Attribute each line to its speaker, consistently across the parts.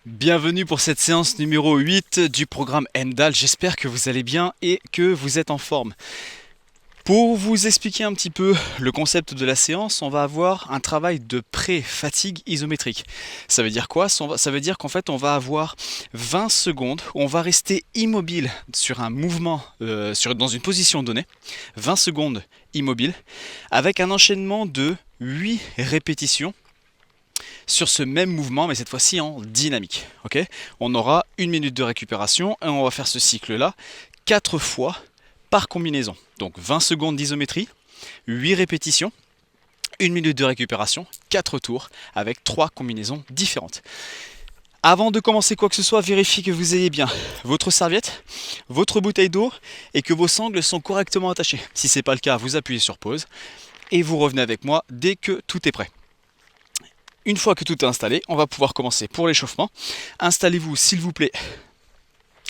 Speaker 1: Bienvenue pour cette séance numéro 8 du programme Endal. J'espère que vous allez bien et que vous êtes en forme. Pour vous expliquer un petit peu le concept de la séance, on va avoir un travail de pré-fatigue isométrique. Ça veut dire quoi? Ça veut dire qu'en fait on va avoir 20 secondes où on va rester immobile sur un mouvement, dans une position donnée, 20 secondes immobile, avec un enchaînement de 8 répétitions sur ce même mouvement, mais cette fois-ci en dynamique. Okay, on aura 1 minute de récupération et on va faire ce cycle-là 4 fois par combinaison. Donc 20 secondes d'isométrie, 8 répétitions, 1 minute de récupération, 4 tours avec 3 combinaisons différentes. Avant de commencer quoi que ce soit, vérifiez que vous ayez bien votre serviette, votre bouteille d'eau et que vos sangles sont correctement attachées. Si ce n'est pas le cas, vous appuyez sur pause et vous revenez avec moi dès que tout est prêt. Une fois que tout est installé, on va pouvoir commencer pour l'échauffement. Installez-vous s'il vous plaît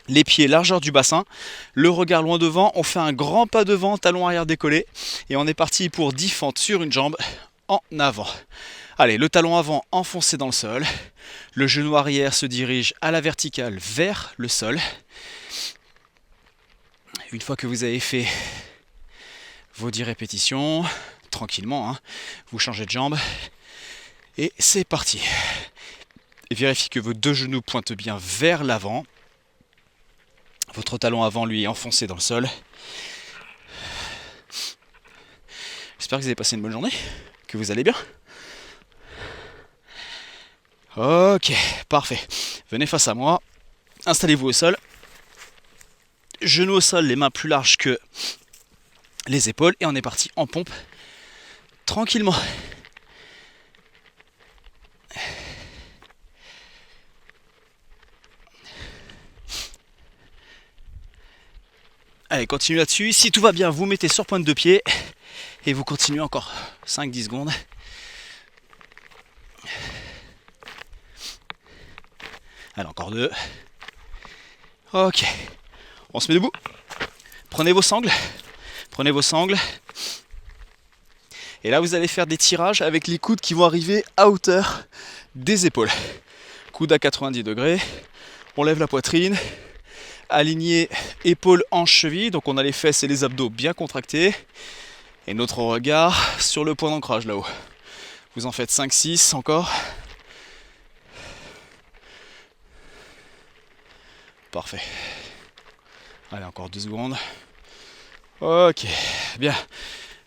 Speaker 1: les pieds largeur du bassin, le regard loin devant, on fait un grand pas devant, talon arrière décollé et on est parti pour 10 fentes sur une jambe en avant. Allez, le talon avant enfoncé dans le sol, le genou arrière se dirige à la verticale vers le sol. Une fois que vous avez fait vos 10 répétitions, tranquillement, vous changez de jambe et c'est parti. Et vérifiez que vos deux genoux pointent bien vers l'avant. Votre talon avant, lui, est enfoncé dans le sol. J'espère que vous avez passé une bonne journée, que vous allez bien. Ok, parfait. Venez face à moi. Installez-vous au sol. Genoux au sol, les mains plus larges que les épaules. Et on est parti en pompe. Tranquillement. Allez, continuez là-dessus. Si tout va bien, vous mettez sur pointe de pied. Et vous continuez encore 5-10 secondes. Allez, encore 2. Ok. On se met debout. Prenez vos sangles. Et là, vous allez faire des tirages avec les coudes qui vont arriver à hauteur des épaules. Coude à 90 degrés. On lève la poitrine. Aligné épaules, hanches, chevilles. Donc on a les fesses et les abdos bien contractés. Et notre regard sur le point d'ancrage là-haut. Vous en faites 5-6 encore. Parfait. Allez, encore 2 secondes. Ok, bien.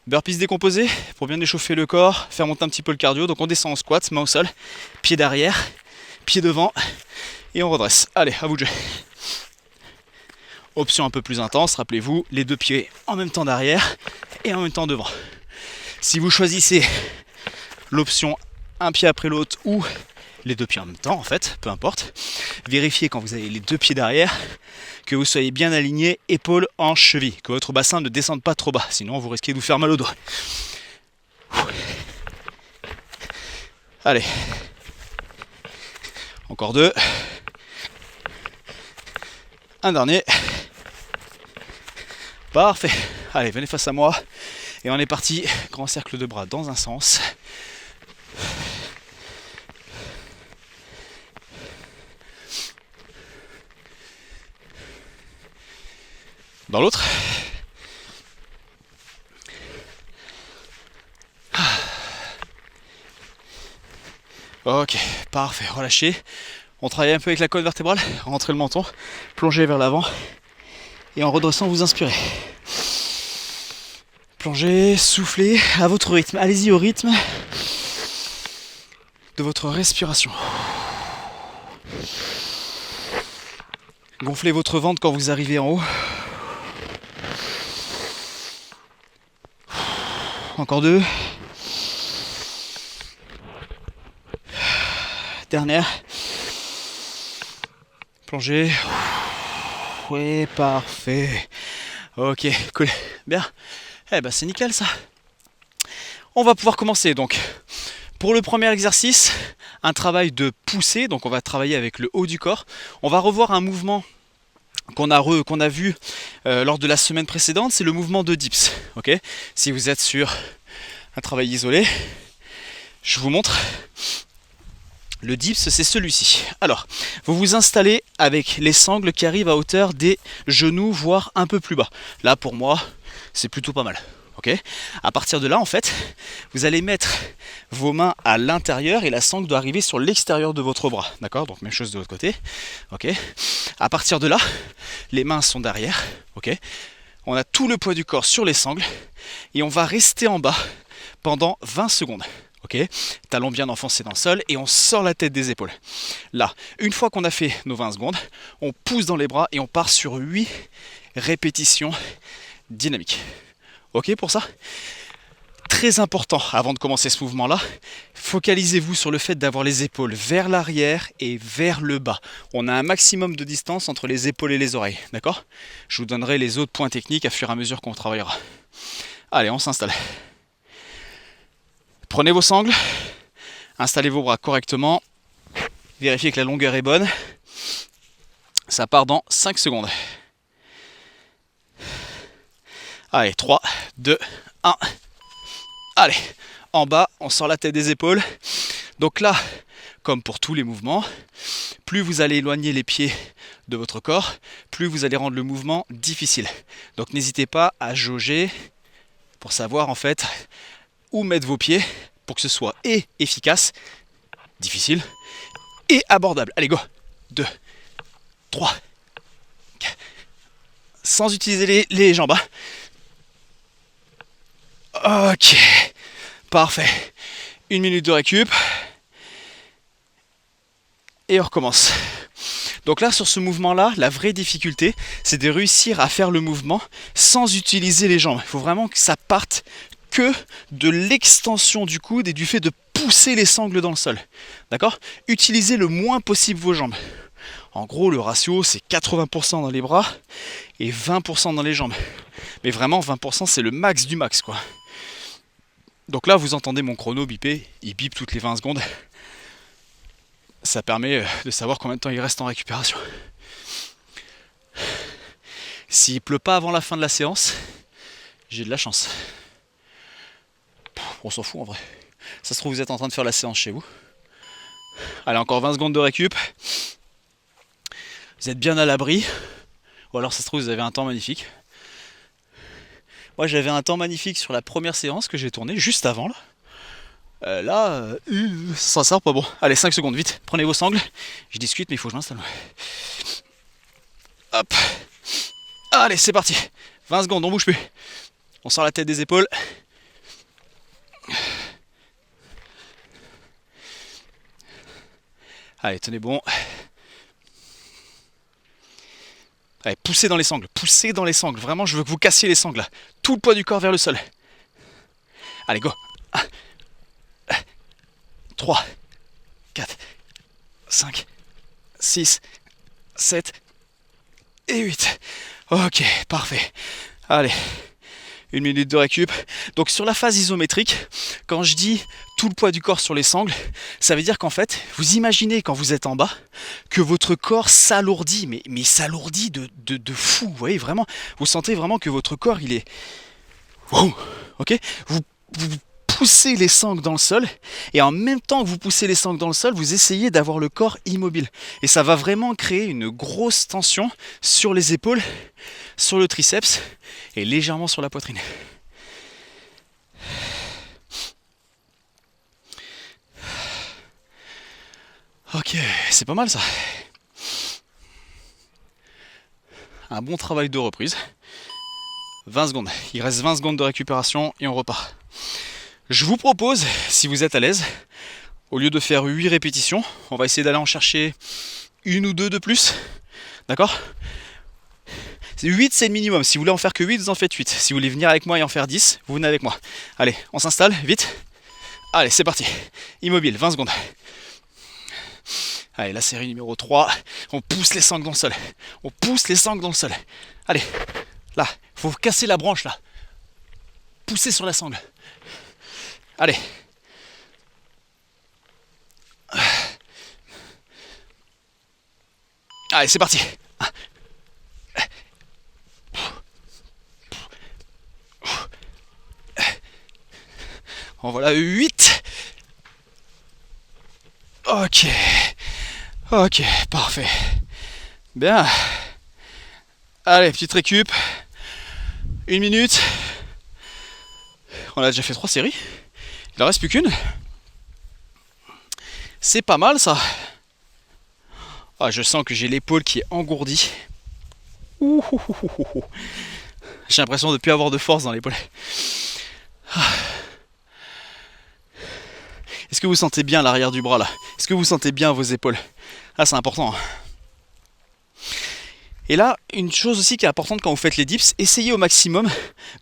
Speaker 1: Burpees décomposé pour bien échauffer le corps, faire monter un petit peu le cardio. Donc on descend en squat, main au sol, pied derrière, pied devant et on redresse. Allez, à vous de jouer. Option un peu plus intense, rappelez-vous, les 2 pieds en même temps derrière et en même temps devant. Si vous choisissez l'option un pied après l'autre ou les 2 pieds en même temps, en fait, peu importe, vérifiez quand vous avez les 2 pieds derrière que vous soyez bien aligné, épaules, hanches, chevilles, que votre bassin ne descende pas trop bas, sinon vous risquez de vous faire mal au dos. Allez, encore 2. Un dernier. Parfait. Allez, venez face à moi. Et on est parti. Grand cercle de bras dans un sens. Dans l'autre. Ok, parfait. Relâchez. On travaille un peu avec la colonne vertébrale. Rentrez le menton. Plongez vers l'avant. Et en redressant, vous inspirez. Plongez, soufflez à votre rythme. Allez-y au rythme de votre respiration. Gonflez votre ventre quand vous arrivez en haut. Encore 2. Dernière. Plongez. Oui, parfait. Ok, cool. Bien. Eh ben c'est nickel ça. On va pouvoir commencer donc. Pour le premier exercice, un travail de poussée. Donc on va travailler avec le haut du corps. On va revoir un mouvement qu'on a vu lors de la semaine précédente, c'est le mouvement de dips. Okay, si vous êtes sur un travail isolé, je vous montre. Le dips, c'est celui-ci. Alors, vous vous installez avec les sangles qui arrivent à hauteur des genoux, voire un peu plus bas. Là, pour moi, c'est plutôt pas mal. Ok. À partir de là, en fait, vous allez mettre vos mains à l'intérieur et la sangle doit arriver sur l'extérieur de votre bras. D'accord. Donc, même chose de l'autre côté. Ok. À partir de là, les mains sont derrière. Ok. On a tout le poids du corps sur les sangles et on va rester en bas pendant 20 secondes. Ok, talons bien enfoncés dans le sol et on sort la tête des épaules. Là, une fois qu'on a fait nos 20 secondes, on pousse dans les bras et on part sur 8 répétitions dynamiques. Ok pour ça? Très important, avant de commencer ce mouvement-là, focalisez-vous sur le fait d'avoir les épaules vers l'arrière et vers le bas. On a un maximum de distance entre les épaules et les oreilles, d'accord? Je vous donnerai les autres points techniques à fur et à mesure qu'on travaillera. Allez, on s'installe. Prenez vos sangles, installez vos bras correctement, vérifiez que la longueur est bonne. Ça part dans 5 secondes. Allez, 3, 2, 1. Allez, en bas, on sort la tête des épaules. Donc là, comme pour tous les mouvements, plus vous allez éloigner les pieds de votre corps, plus vous allez rendre le mouvement difficile. Donc n'hésitez pas à jauger pour savoir en fait où mettre vos pieds pour que ce soit et efficace, difficile, et abordable. Allez, go. 2, 3, 4. Sans utiliser les jambes. Ok. Parfait. 1 minute de récup. Et on recommence. Donc là, sur ce mouvement-là, la vraie difficulté, c'est de réussir à faire le mouvement sans utiliser les jambes. Il faut vraiment que ça parte que de l'extension du coude et du fait de pousser les sangles dans le sol. D'accord? Utilisez le moins possible vos jambes. En gros, le ratio, c'est 80% dans les bras et 20% dans les jambes. Mais vraiment, 20%, c'est le max du max, quoi. Donc là, vous entendez mon chrono biper. Il bip toutes les 20 secondes. Ça permet de savoir combien de temps il reste en récupération. S'il pleut pas avant la fin de la séance, j'ai de la chance. On s'en fout en vrai. Ça se trouve, vous êtes en train de faire la séance chez vous. Allez, encore 20 secondes de récup. Vous êtes bien à l'abri. Ou alors, ça se trouve, vous avez un temps magnifique. Moi, j'avais un temps magnifique sur la première séance que j'ai tournée juste avant. Ça sert pas bon. Allez, 5 secondes, vite. Prenez vos sangles. Je discute, mais il faut que je m'installe. Hop. Allez, c'est parti. 20 secondes, on bouge plus. On sort la tête des épaules. Allez, tenez bon. Allez, poussez dans les sangles. Poussez dans les sangles. Vraiment, je veux que vous cassiez les sangles là. Tout le poids du corps vers le sol. Allez, go. 1, 3, 4, 5, 6, 7 et 8. Ok, parfait. Allez, 1 minute de récup. Donc sur la phase isométrique, quand je dis tout le poids du corps sur les sangles, ça veut dire qu'en fait, vous imaginez quand vous êtes en bas, que votre corps s'alourdit, mais s'alourdit de fou, vous voyez vraiment, vous sentez vraiment que votre corps il est... Wow, ok, vous poussez les sangles dans le sol, et en même temps que vous poussez les sangles dans le sol, vous essayez d'avoir le corps immobile. Et ça va vraiment créer une grosse tension sur les épaules, sur le triceps, et légèrement sur la poitrine. Ok, c'est pas mal ça. Un bon travail de reprise. 20 secondes. Il reste 20 secondes de récupération et on repart. Je vous propose, si vous êtes à l'aise, au lieu de faire 8 répétitions, on va essayer d'aller en chercher 1 ou 2 de plus. D'accord ? 8 c'est le minimum. Si vous voulez en faire que 8, vous en faites 8. Si vous voulez venir avec moi et en faire 10, vous venez avec moi. Allez, on s'installe, vite. Allez, c'est parti. Immobile, 20 secondes. Allez, la série numéro 3. On pousse les sangles dans le sol. On pousse les sangles dans le sol. Allez, là, faut casser la branche là. Poussez sur la sangle. Allez. Allez, c'est parti. En voilà 8. Ok. Ok, parfait. Bien. Allez, petite récup. 1 minute. On a déjà fait 3 séries. Il en reste plus qu'une. C'est pas mal ça. Ah, je sens que j'ai l'épaule qui est engourdie. Ouh, ouh, ouh, ouh, ouh. J'ai l'impression de ne plus avoir de force dans l'épaule. Est-ce que vous sentez bien l'arrière du bras là? Est-ce que vous sentez bien vos épaules? Ah, c'est important. Et là, une chose aussi qui est importante quand vous faites les dips, essayez au maximum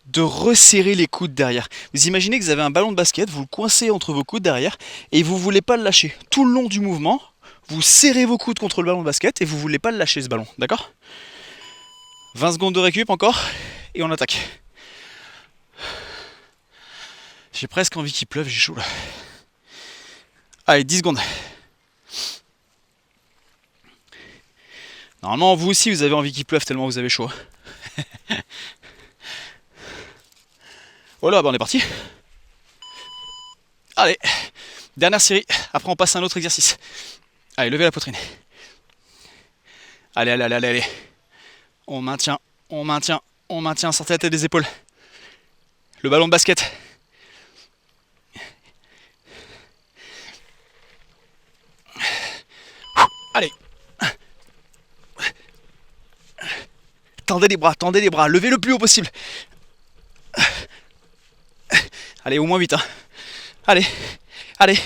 Speaker 1: de resserrer les coudes derrière. Vous imaginez que vous avez un ballon de basket, vous le coincez entre vos coudes derrière et vous ne voulez pas le lâcher. Tout le long du mouvement, vous serrez vos coudes contre le ballon de basket et vous ne voulez pas le lâcher ce ballon, d'accord? 20 secondes de récup encore et on attaque. J'ai presque envie qu'il pleuve, j'ai chaud là. Allez, 10 secondes. Normalement, vous aussi, vous avez envie qu'il pleuve tellement vous avez chaud. Voilà, bah on est parti. Allez, dernière série. Après, on passe à un autre exercice. Allez, levez la poitrine. Allez, allez, allez, allez, allez. On maintient, on maintient, on maintient. Sortez la tête des épaules. Le ballon de basket. Allez. Tendez les bras, levez le plus haut possible. Allez, au moins 8. Hein. Allez, allez.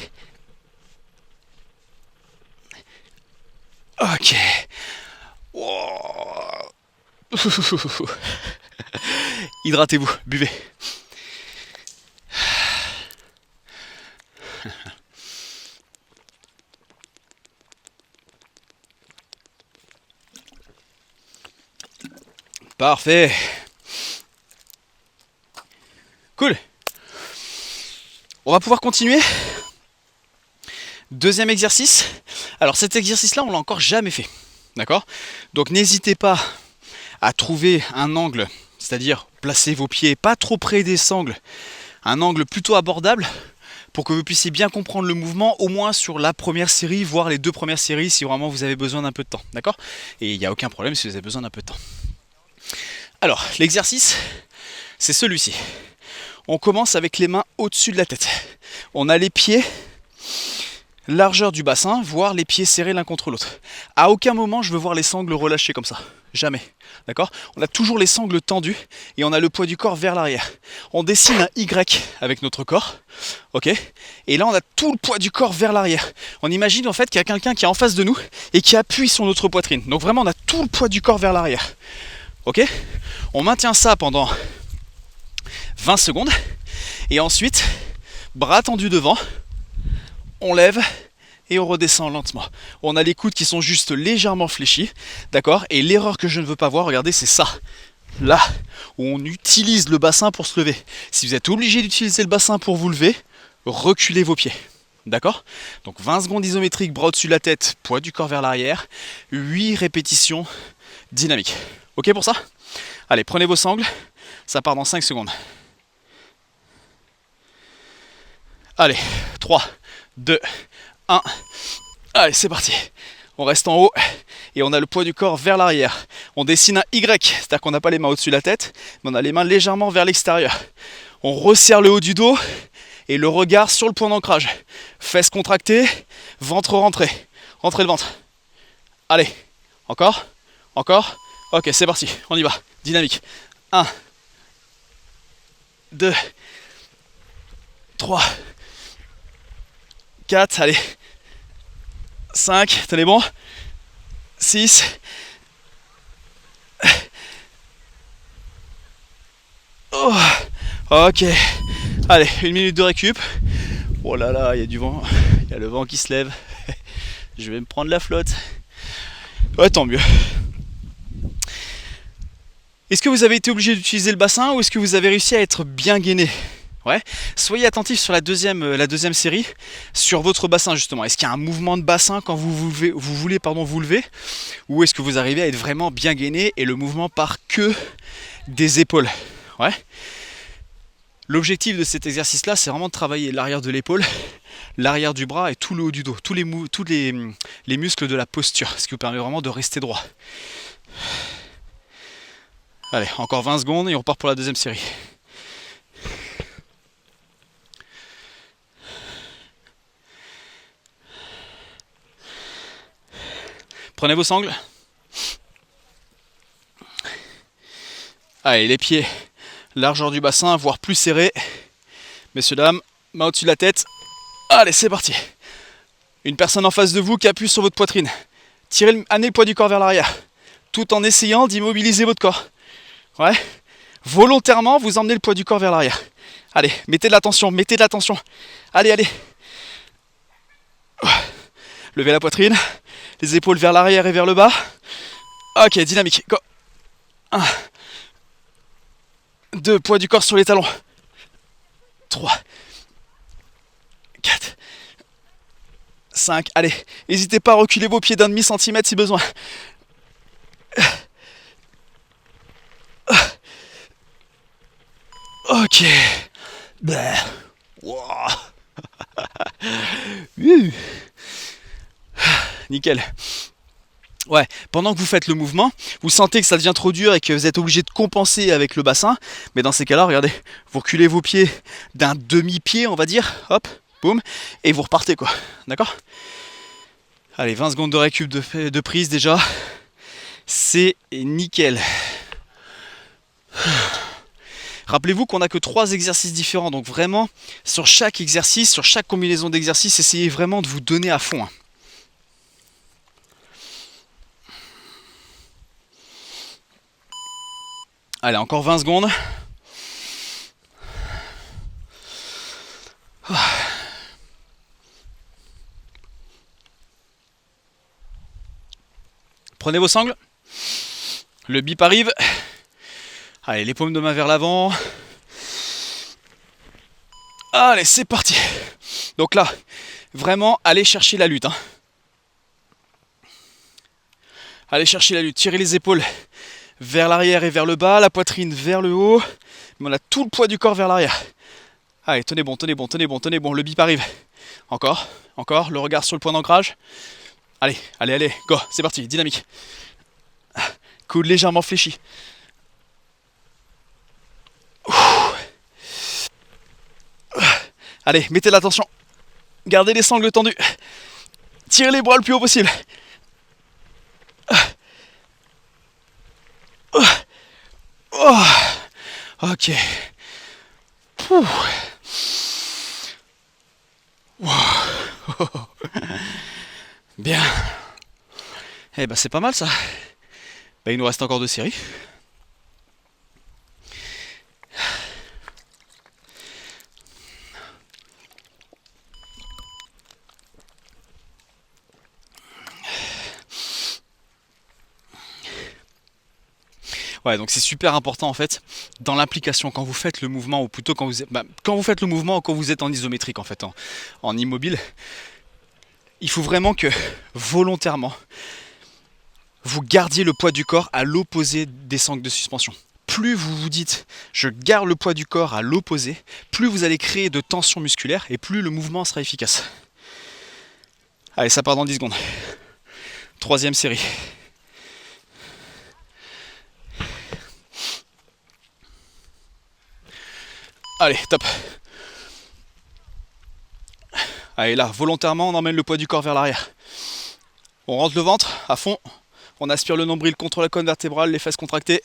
Speaker 1: Ok. Wow. Hydratez-vous, buvez. Parfait. Cool. On va pouvoir continuer. Deuxième exercice. Alors cet exercice-là, on l'a encore jamais fait. D'accord? Donc n'hésitez pas à trouver un angle, c'est-à-dire placer vos pieds pas trop près des sangles, un angle plutôt abordable pour que vous puissiez bien comprendre le mouvement, au moins sur la première série, voire les 2 premières séries si vraiment vous avez besoin d'un peu de temps. D'accord? Et il n'y a aucun problème si vous avez besoin d'un peu de temps. Alors, l'exercice, c'est celui-ci. On commence avec les mains au-dessus de la tête. On a les pieds, largeur du bassin, voire les pieds serrés l'un contre l'autre. À aucun moment, je veux voir les sangles relâchés comme ça. Jamais. D'accord? On a toujours les sangles tendus et on a le poids du corps vers l'arrière. On dessine un Y avec notre corps. Ok? Et là, on a tout le poids du corps vers l'arrière. On imagine en fait qu'il y a quelqu'un qui est en face de nous et qui appuie sur notre poitrine. Donc vraiment, on a tout le poids du corps vers l'arrière. Ok? On maintient ça pendant 20 secondes. Et ensuite, bras tendus devant, on lève et on redescend lentement. On a les coudes qui sont juste légèrement fléchis. D'accord? Et l'erreur que je ne veux pas voir, regardez, c'est ça. Là, où on utilise le bassin pour se lever. Si vous êtes obligé d'utiliser le bassin pour vous lever, reculez vos pieds. D'accord? Donc 20 secondes isométriques, bras au-dessus de la tête, poids du corps vers l'arrière. 8 répétitions dynamiques. Ok pour ça? Allez, prenez vos sangles. Ça part dans 5 secondes. Allez, 3, 2, 1. Allez, c'est parti. On reste en haut et on a le poids du corps vers l'arrière. On dessine un Y, c'est-à-dire qu'on n'a pas les mains au-dessus de la tête, mais on a les mains légèrement vers l'extérieur. On resserre le haut du dos et le regard sur le point d'ancrage. Fesses contractées, ventre rentré. Rentrez le ventre. Allez, encore, encore. Ok, c'est parti, on y va. Dynamique. 1, 2, 3, 4, allez. 5, tenez bon. 6. Oh, ok. Allez, 1 minute de récup. Oh là là, il y a du vent. Il y a le vent qui se lève. Je vais me prendre la flotte. Ouais, tant mieux. Est-ce que vous avez été obligé d'utiliser le bassin ou est-ce que vous avez réussi à être bien gainé? Ouais. Soyez attentif sur la deuxième série, sur votre bassin justement. Est-ce qu'il y a un mouvement de bassin quand vous voulez vous lever, ou est-ce que vous arrivez à être vraiment bien gainé et le mouvement part que des épaules? Ouais. L'objectif de cet exercice-là, c'est vraiment de travailler l'arrière de l'épaule, l'arrière du bras et tout le haut du dos, tous les muscles de la posture, ce qui vous permet vraiment de rester droit. Allez, encore 20 secondes et on repart pour la deuxième série. Prenez vos sangles. Allez, les pieds, largeur du bassin, voire plus serré. Messieurs, dames, main au-dessus de la tête. Allez, c'est parti. Une personne en face de vous qui appuie sur votre poitrine. Amenez le poids du corps vers l'arrière, tout en essayant d'immobiliser votre corps. Ouais. Volontairement, vous emmenez le poids du corps vers l'arrière. Allez, mettez de la tension, mettez de la tension. Allez, allez. Levez la poitrine, les épaules vers l'arrière et vers le bas. Ok, dynamique. Go. 1, 2, poids du corps sur les talons. 3, 4, 5. Allez, n'hésitez pas à reculer vos pieds d'un demi-centimètre si besoin. Ok. Wow. Nickel. Ouais, pendant que vous faites le mouvement, vous sentez que ça devient trop dur et que vous êtes obligé de compenser avec le bassin. Mais dans ces cas-là, regardez, vous reculez vos pieds d'un demi-pied, on va dire. Hop, boum, et vous repartez quoi. D'accord ? Allez, 20 secondes de récup de prise déjà. C'est nickel. Rappelez-vous qu'on n'a que 3 exercices différents. Donc vraiment, sur chaque exercice, sur chaque combinaison d'exercices, essayez vraiment de vous donner à fond. Allez, encore 20 secondes. Prenez vos sangles. Le bip arrive. Allez, les paumes de main vers l'avant. Allez, c'est parti. Donc là, vraiment, allez chercher la lutte. Allez chercher la lutte. Tirez les épaules vers l'arrière et vers le bas, la poitrine vers le haut. Mais on a tout le poids du corps vers l'arrière. Allez, tenez bon, tenez bon, tenez bon, tenez bon. Le bip arrive. Encore, encore. Le regard sur le point d'ancrage. Allez, allez, allez. Go, c'est parti. Dynamique. Coude légèrement fléchi. Allez, mettez la tension. Gardez les sangles tendus. Tirez les bras le plus haut possible. Ok. Bien. Eh ben c'est pas mal ça. Ben, il nous reste encore 2 séries. Ouais, donc c'est super important en fait dans l'application quand vous faites le mouvement, ou plutôt quand vous faites le mouvement, quand vous êtes en isométrique en fait, en immobile, il faut vraiment que volontairement vous gardiez le poids du corps à l'opposé des sangles de suspension. Plus vous vous dites je garde le poids du corps à l'opposé, plus vous allez créer de tension musculaire et plus le mouvement sera efficace. Allez, ça part dans 10 secondes. 3e série. Allez, top. Allez, là, volontairement, on emmène le poids du corps vers l'arrière. On rentre le ventre à fond. On aspire le nombril contre la colonne vertébrale, les fesses contractées.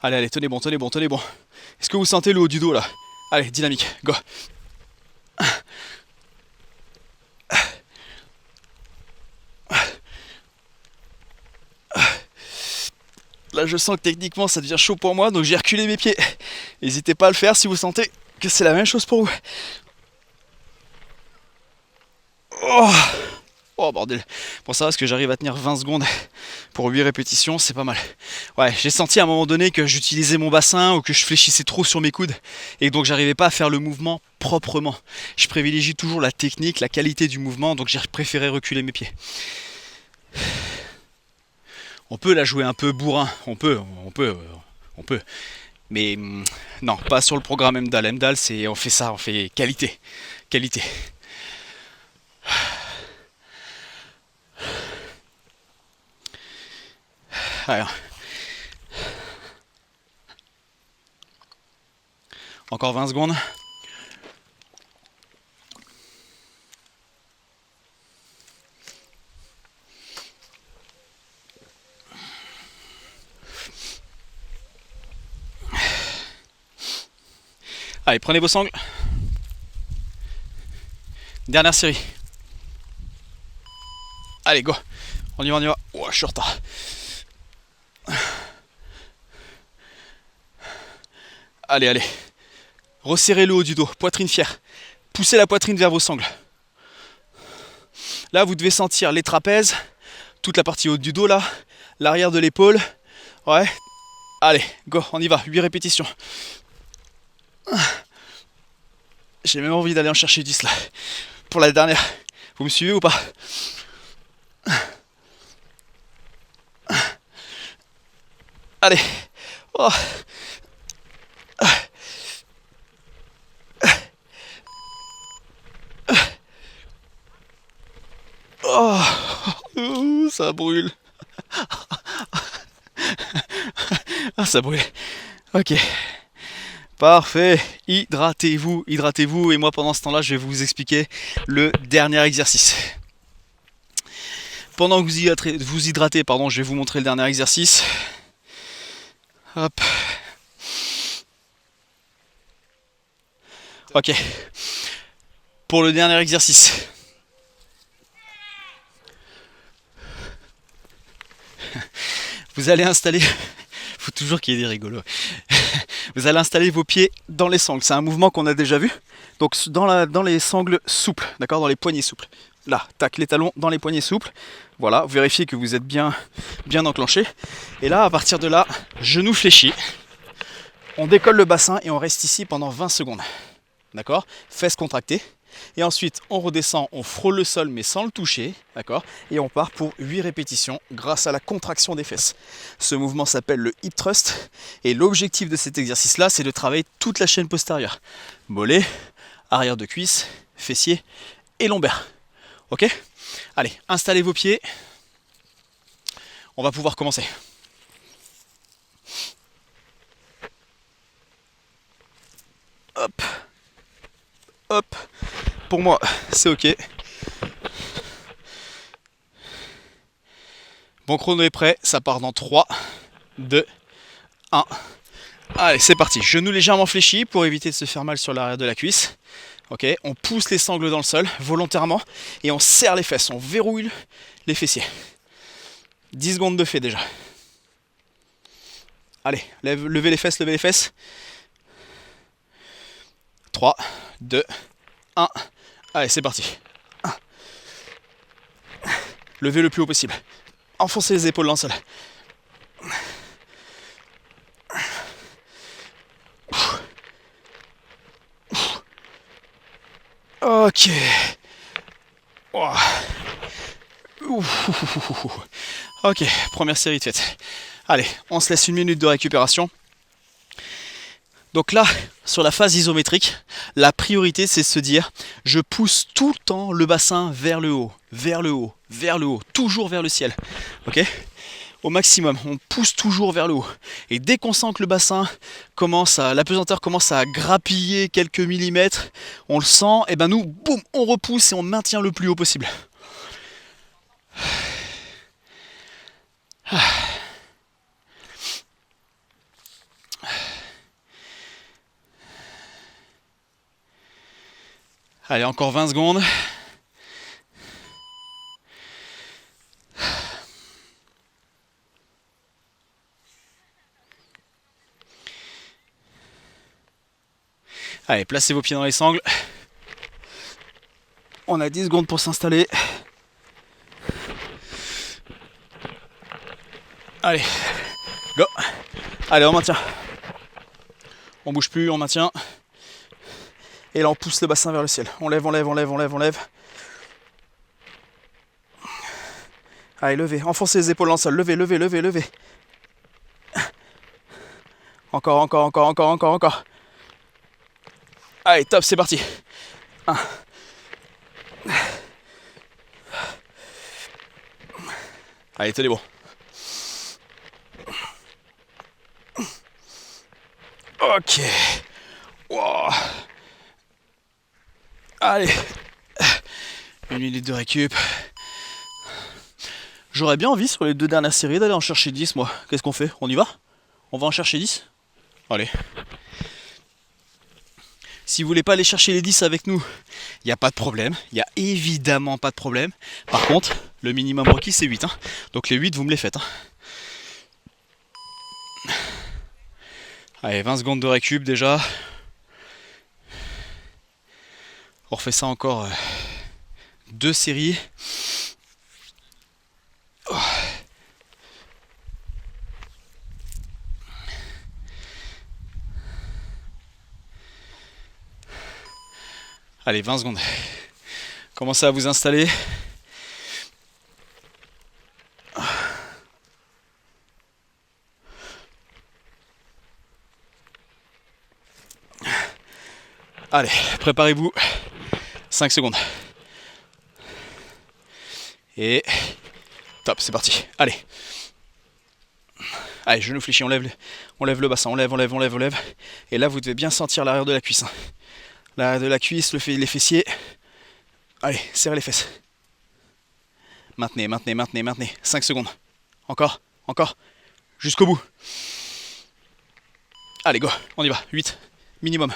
Speaker 1: Allez, allez, tenez bon, tenez bon, tenez bon. Est-ce que vous sentez le haut du dos là? Allez, dynamique, go. Là, je sens que techniquement ça devient chaud pour moi, donc j'ai reculé mes pieds. N'hésitez pas à le faire si vous sentez que c'est la même chose pour vous. Oh bordel. Bon, ça va parce que j'arrive à tenir 20 secondes pour 8 répétitions, c'est pas mal. Ouais, j'ai senti à un moment donné que j'utilisais mon bassin ou que je fléchissais trop sur mes coudes et donc j'arrivais pas à faire le mouvement proprement. Je privilégie toujours la technique, la qualité du mouvement, donc j'ai préféré reculer mes pieds. On peut la jouer un peu bourrin, on peut. Mais non, pas sur le programme MDAL. MDAL, c'est on fait ça, on fait qualité. Qualité. Alors, encore 20 secondes. Allez, prenez vos sangles. Dernière série. Allez, go. On y va, on y va. Oh, je suis en retard. Allez, allez. Resserrez le haut du dos, poitrine fière. Poussez la poitrine vers vos sangles. Là, vous devez sentir les trapèzes, toute la partie haute du dos, là, l'arrière de l'épaule. Ouais. Allez, go, on y va. 8 répétitions. J'ai même envie d'aller en chercher 10 là. Pour la dernière. Vous me suivez ou pas? Allez. Oh. Oh. Ça brûle. Ah, ça brûle. Ok. Parfait. Hydratez-vous, hydratez-vous. Et moi, pendant ce temps-là, je vais vous expliquer le dernier exercice. Pendant que vous hydratez, pardon, je vais vous montrer le dernier exercice. Hop. Ok. Pour le dernier exercice. Vous allez installer... Faut toujours qu'il y ait des rigolos. Vous allez installer vos pieds dans les sangles. C'est un mouvement qu'on a déjà vu. Donc dans les sangles souples, d'accord, dans les poignets souples. Là, tac, les talons dans les poignets souples. Voilà, vous vérifiez que vous êtes bien enclenché. Et là, à partir de là, genoux fléchis. On décolle le bassin et on reste ici pendant 20 secondes. D'accord? Fesses contractées. Et ensuite, on redescend, on frôle le sol mais sans le toucher, d'accord? Et on part pour 8 répétitions grâce à la contraction des fesses. Ce mouvement s'appelle le hip thrust et l'objectif de cet exercice-là, c'est de travailler toute la chaîne postérieure. Mollet, arrière de cuisse, fessier et lombaire. Ok? Allez, installez vos pieds. On va pouvoir commencer. Hop. Hop. Pour moi, c'est ok. Mon chrono est prêt, ça part dans 3, 2, 1. Allez, c'est parti. Genoux légèrement fléchis pour éviter de se faire mal sur l'arrière de la cuisse. Ok, on pousse les sangles dans le sol volontairement et on serre les fesses, on verrouille les fessiers. 10 secondes de fait déjà. Allez, levez les fesses, levez les fesses. 3, 2, 1. Allez, c'est parti. Levez le plus haut possible. Enfoncez les épaules dans le sol. Ok. Oh. Ok, première série de faites. Allez, on se laisse 1 minute de récupération. Donc là, sur la phase isométrique, la priorité c'est de se dire, je pousse tout le temps le bassin vers le haut, vers le haut, vers le haut, toujours vers le ciel. Ok ? Au maximum, on pousse toujours vers le haut. Et dès qu'on sent que le bassin la pesanteur commence à grappiller quelques millimètres, on le sent, et ben nous, boum, on repousse et on maintient le plus haut possible. Allez, encore 20 secondes. Allez, placez vos pieds dans les sangles. On a 10 secondes pour s'installer. Allez, go. Allez, on maintient. On bouge plus, on maintient. Et là, on pousse le bassin vers le ciel. On lève, on lève, on lève, on lève, on lève. Allez, levez. Enfoncez les épaules dans le sol. Levez, levez, levez, levez. Encore, encore, encore, encore, encore, encore. Allez, top, c'est parti. 1. Allez, tenez bon. Ok. Wow. Allez. 1 minute de récup. J'aurais bien envie sur les 2 dernières séries d'aller en chercher 10 moi. Qu'est-ce qu'on fait? On y va? On va en chercher 10? Allez. Si vous voulez pas aller chercher les 10 avec nous, il n'y a pas de problème. Il n'y a évidemment pas de problème. Par contre, le minimum requis c'est 8. Hein. Donc les 8 vous me les faites. Hein. Allez, 20 secondes de récup déjà. On refait ça encore 2 séries. Oh. Allez, 20 secondes. Commencez à vous installer. Allez, préparez-vous. 5 secondes. Et top, c'est parti. Allez. Allez, genou fléchi, on lève le bassin, on lève. Et là, vous devez bien sentir l'arrière de la cuisse. Hein. L'arrière de la cuisse, les fessiers. Allez, serrez les fesses. Maintenez. 5 secondes. Encore. Jusqu'au bout. Allez, go, on y va. 8, minimum.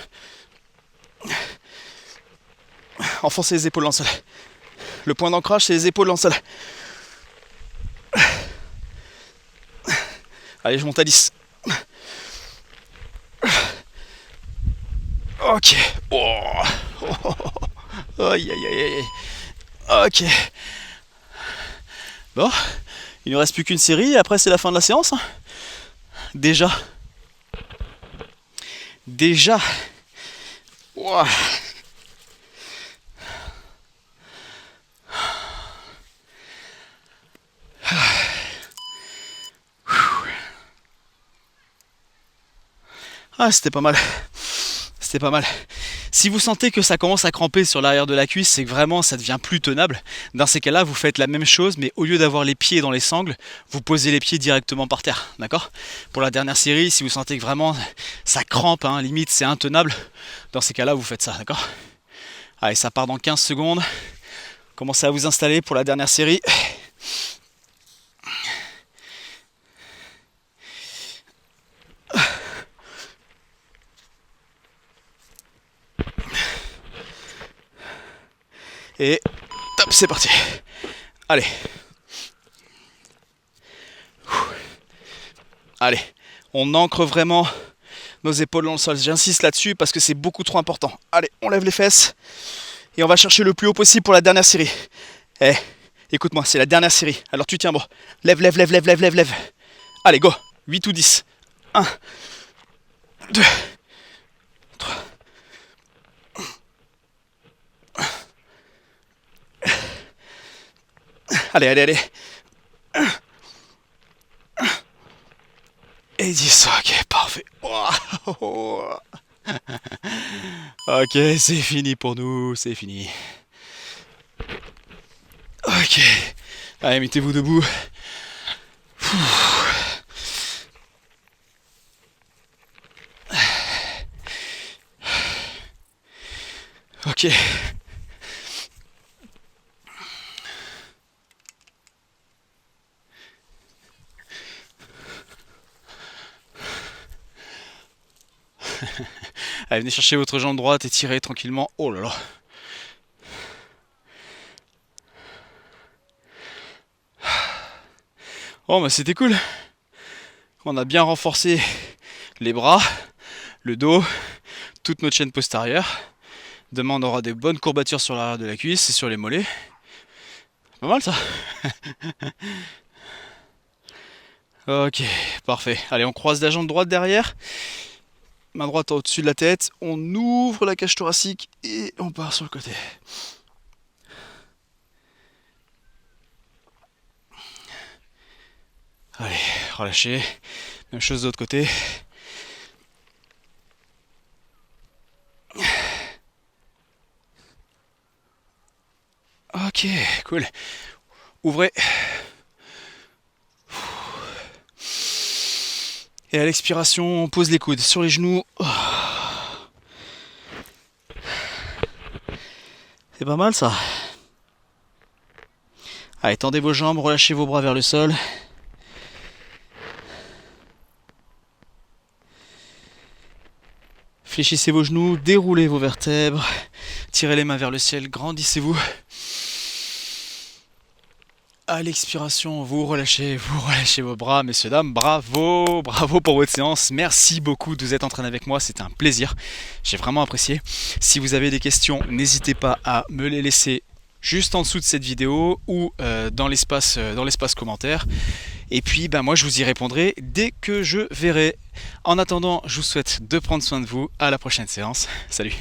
Speaker 1: Enfoncez les épaules dans le sol. Le point d'ancrage, c'est les épaules dans le sol. Allez, je monte à 10. Ok. Oh. Aïe. Ok. Bon, il ne reste plus qu'une série et après c'est la fin de la séance. Hein. Déjà. Wow. Ah, c'était pas mal. Si vous sentez que ça commence à cramper sur l'arrière de la cuisse, c'est que vraiment ça devient plus tenable. Dans ces cas-là, vous faites la même chose, mais au lieu d'avoir les pieds dans les sangles, vous posez les pieds directement par terre. D'accord? Pour la dernière série, si vous sentez que vraiment ça crampe, hein, limite c'est intenable, dans ces cas-là, vous faites ça. D'accord? Allez, ça part dans 15 secondes. Commencez à vous installer pour la dernière série. Et top, c'est parti. Allez. Allez, on ancre vraiment nos épaules dans le sol. J'insiste là-dessus parce que c'est beaucoup trop important. Allez, on lève les fesses et on va chercher le plus haut possible pour la dernière série. Eh, écoute-moi, c'est la dernière série. Alors tu tiens bon. Lève. Allez, go. 8 ou 10. 1, 2, 3. Allez. Et 10, ok, parfait. Ok, c'est fini pour nous, c'est fini. Ok, allez, mettez-vous debout. Ok. Allez, venez chercher votre jambe droite et tirez tranquillement. Oh là là. Oh, bah c'était cool. On a bien renforcé les bras, le dos, toute notre chaîne postérieure. Demain, on aura des bonnes courbatures sur l'arrière de la cuisse et sur les mollets. Pas mal ça. Ok, parfait. Allez, on croise la jambe droite derrière. Main droite au-dessus de la tête. On ouvre la cage thoracique et on part sur le côté. Allez, relâchez. Même chose de l'autre côté. Ok, cool. Ouvrez. Et à l'expiration, on pose les coudes sur les genoux. C'est pas mal ça. Allez, tendez vos jambes, relâchez vos bras vers le sol. Fléchissez vos genoux, déroulez vos vertèbres, tirez les mains vers le ciel, grandissez-vous. À l'expiration, vous relâchez vos bras, messieurs, dames, bravo, bravo pour votre séance, merci beaucoup de vous être entraîné avec moi, c'était un plaisir, j'ai vraiment apprécié. Si vous avez des questions, n'hésitez pas à me les laisser juste en dessous de cette vidéo ou dans l'espace commentaire. Et puis moi je vous y répondrai dès que je verrai. En attendant, je vous souhaite de prendre soin de vous. À la prochaine séance. Salut.